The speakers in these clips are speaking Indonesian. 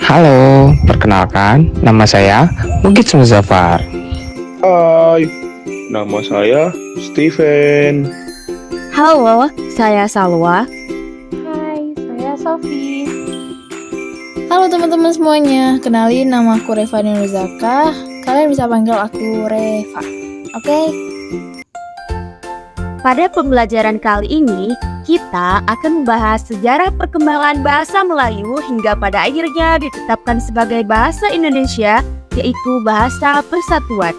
Halo, perkenalkan, nama saya Mugit Muzaffar. Hai, nama saya Steven. Halo, saya Salwa. Hai, saya Sofi. Halo teman-teman semuanya, kenalin nama aku Reva Nuruzaka. Kalian bisa panggil aku Reva. Oke? Pada pembelajaran kali ini, kita akan membahas sejarah perkembangan bahasa Melayu hingga pada akhirnya ditetapkan sebagai bahasa Indonesia, yaitu Bahasa Persatuan.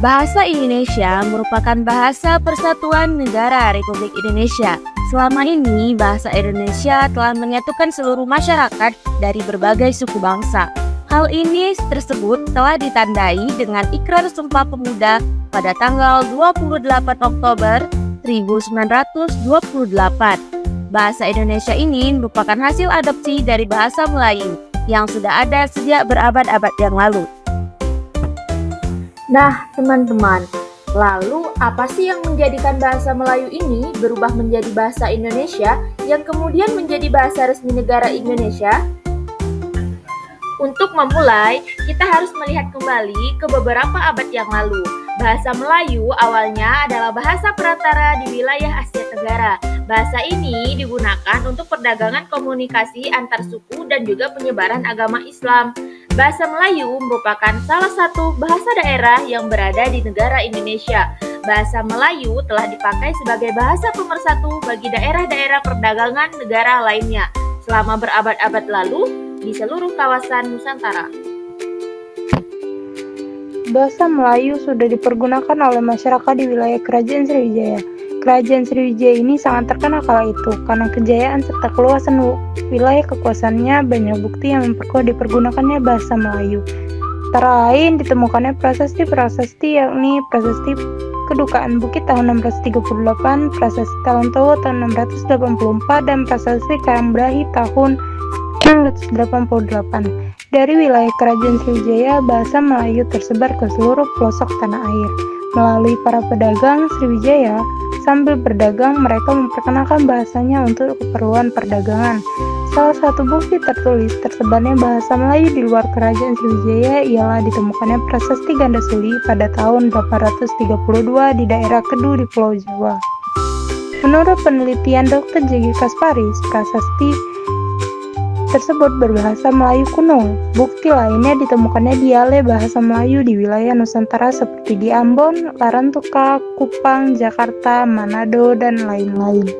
Bahasa Indonesia merupakan bahasa persatuan negara Republik Indonesia. Selama ini, bahasa Indonesia telah menyatukan seluruh masyarakat dari berbagai suku bangsa. Hal ini tersebut telah ditandai dengan Ikrar Sumpah Pemuda pada tanggal 28 Oktober 1928. Bahasa Indonesia ini merupakan hasil adopsi dari bahasa Melayu yang sudah ada sejak berabad-abad yang lalu. Nah, teman-teman, lalu apa sih yang menjadikan bahasa Melayu ini berubah menjadi bahasa Indonesia yang kemudian menjadi bahasa resmi negara Indonesia? Untuk memulai, kita harus melihat kembali ke beberapa abad yang lalu. Bahasa Melayu awalnya adalah bahasa perantara di wilayah Asia Tenggara. Bahasa ini digunakan untuk perdagangan komunikasi antar suku dan juga penyebaran agama Islam. Bahasa Melayu merupakan salah satu bahasa daerah yang berada di negara Indonesia. Bahasa Melayu telah dipakai sebagai bahasa pemersatu bagi daerah-daerah perdagangan negara lainnya selama berabad-abad lalu di seluruh kawasan Nusantara. Bahasa Melayu sudah dipergunakan oleh masyarakat di wilayah Kerajaan Sriwijaya. Kerajaan Sriwijaya ini sangat terkenal kala itu karena kejayaan serta keluasan wilayah kekuasaannya. Banyak bukti yang memperkuat dipergunakannya bahasa Melayu. Antara lain ditemukannya prasasti-prasasti, yakni prasasti Kedukaan Bukit tahun 638, prasasti Talontowo tahun 684, dan prasasti Karangbrahi tahun 688. Dari wilayah Kerajaan Sriwijaya, bahasa Melayu tersebar ke seluruh pelosok tanah air. Melalui para pedagang Sriwijaya, sambil berdagang mereka memperkenalkan bahasanya untuk keperluan perdagangan. Salah satu bukti tertulis tersebarnya bahasa Melayu di luar Kerajaan Sriwijaya ialah ditemukannya prasasti Gandasuli pada tahun 832 di daerah Kedu di Pulau Jawa. Menurut penelitian Dr. J.G. Kasparis, prasasti tersebut berbahasa Melayu kuno. Bukti lainnya ditemukannya dialek bahasa Melayu di wilayah Nusantara seperti di Ambon, Larantuka, Kupang, Jakarta, Manado, dan lain-lain.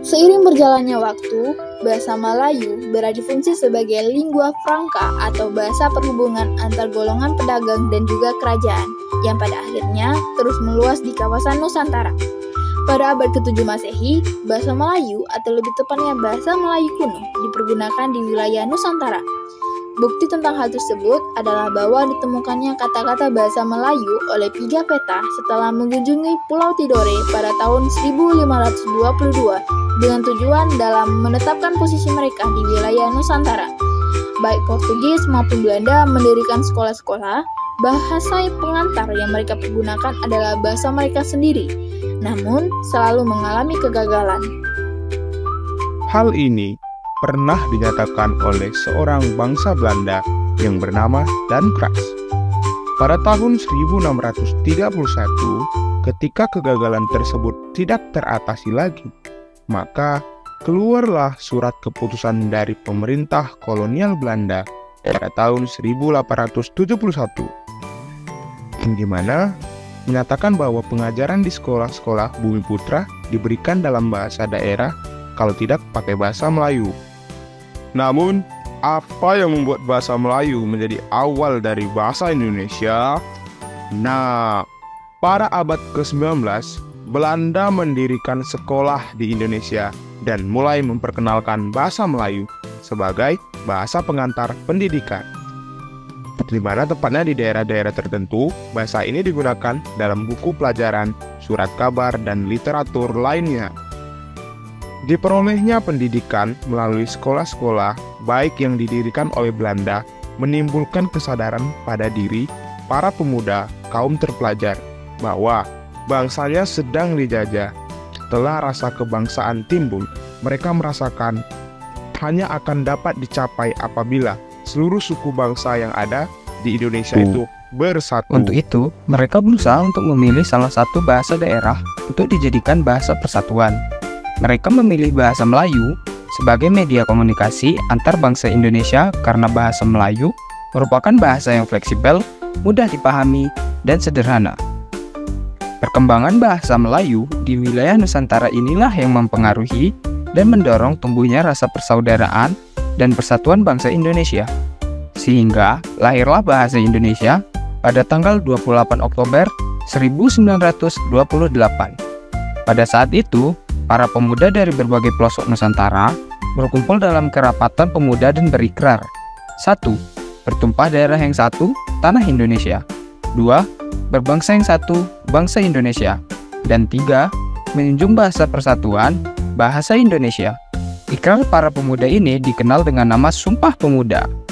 Seiring berjalannya waktu, bahasa Melayu beralih fungsi sebagai lingua franca atau bahasa perhubungan antar golongan pedagang dan juga kerajaan, yang pada akhirnya terus meluas di kawasan Nusantara. Pada abad ke-7 Masehi, bahasa Melayu atau lebih tepatnya bahasa Melayu kuno dipergunakan di wilayah Nusantara. Bukti tentang hal tersebut adalah bahwa ditemukannya kata-kata bahasa Melayu oleh Pigafetta setelah mengunjungi Pulau Tidore pada tahun 1522 dengan tujuan dalam menetapkan posisi mereka di wilayah Nusantara. Baik Portugis maupun Belanda mendirikan sekolah-sekolah, bahasa pengantar yang mereka pergunakan adalah bahasa mereka sendiri, namun selalu mengalami kegagalan. Hal ini pernah dinyatakan oleh seorang bangsa Belanda yang bernama Dan Kras. Pada tahun 1631, ketika kegagalan tersebut tidak teratasi lagi, maka keluarlah surat keputusan dari pemerintah kolonial Belanda pada tahun 1871, di mana menyatakan bahwa pengajaran di sekolah-sekolah Bumi Putra diberikan dalam bahasa daerah kalau tidak pakai bahasa Melayu. Namun, apa yang membuat bahasa Melayu menjadi awal dari bahasa Indonesia? Nah, pada abad ke-19, Belanda mendirikan sekolah di Indonesia dan mulai memperkenalkan bahasa Melayu sebagai bahasa pengantar pendidikan. Di mana tepatnya di daerah-daerah tertentu, bahasa ini digunakan dalam buku pelajaran, surat kabar, dan literatur lainnya. Diperolehnya pendidikan melalui sekolah-sekolah, baik yang didirikan oleh Belanda, menimbulkan kesadaran pada diri para pemuda kaum terpelajar bahwa bangsanya sedang dijajah. Setelah rasa kebangsaan timbul, mereka merasakan hanya akan dapat dicapai apabila seluruh suku bangsa yang ada di Indonesia itu bersatu. Untuk itu, mereka berusaha untuk memilih salah satu bahasa daerah untuk dijadikan bahasa persatuan. Mereka memilih bahasa Melayu sebagai media komunikasi antar bangsa Indonesia karena bahasa Melayu merupakan bahasa yang fleksibel, mudah dipahami, dan sederhana. Perkembangan bahasa Melayu di wilayah Nusantara inilah yang mempengaruhi dan mendorong tumbuhnya rasa persaudaraan dan persatuan bangsa Indonesia. Sehingga lahirlah bahasa Indonesia pada tanggal 28 Oktober 1928. Pada saat itu, para pemuda dari berbagai pelosok Nusantara berkumpul dalam kerapatan pemuda dan berikrar. 1. Bertumpah darah yang satu, tanah Indonesia. 2. Berbangsa yang satu, bangsa Indonesia. Dan 3. Menjunjung bahasa persatuan, bahasa Indonesia. Ikrar para pemuda ini dikenal dengan nama Sumpah Pemuda.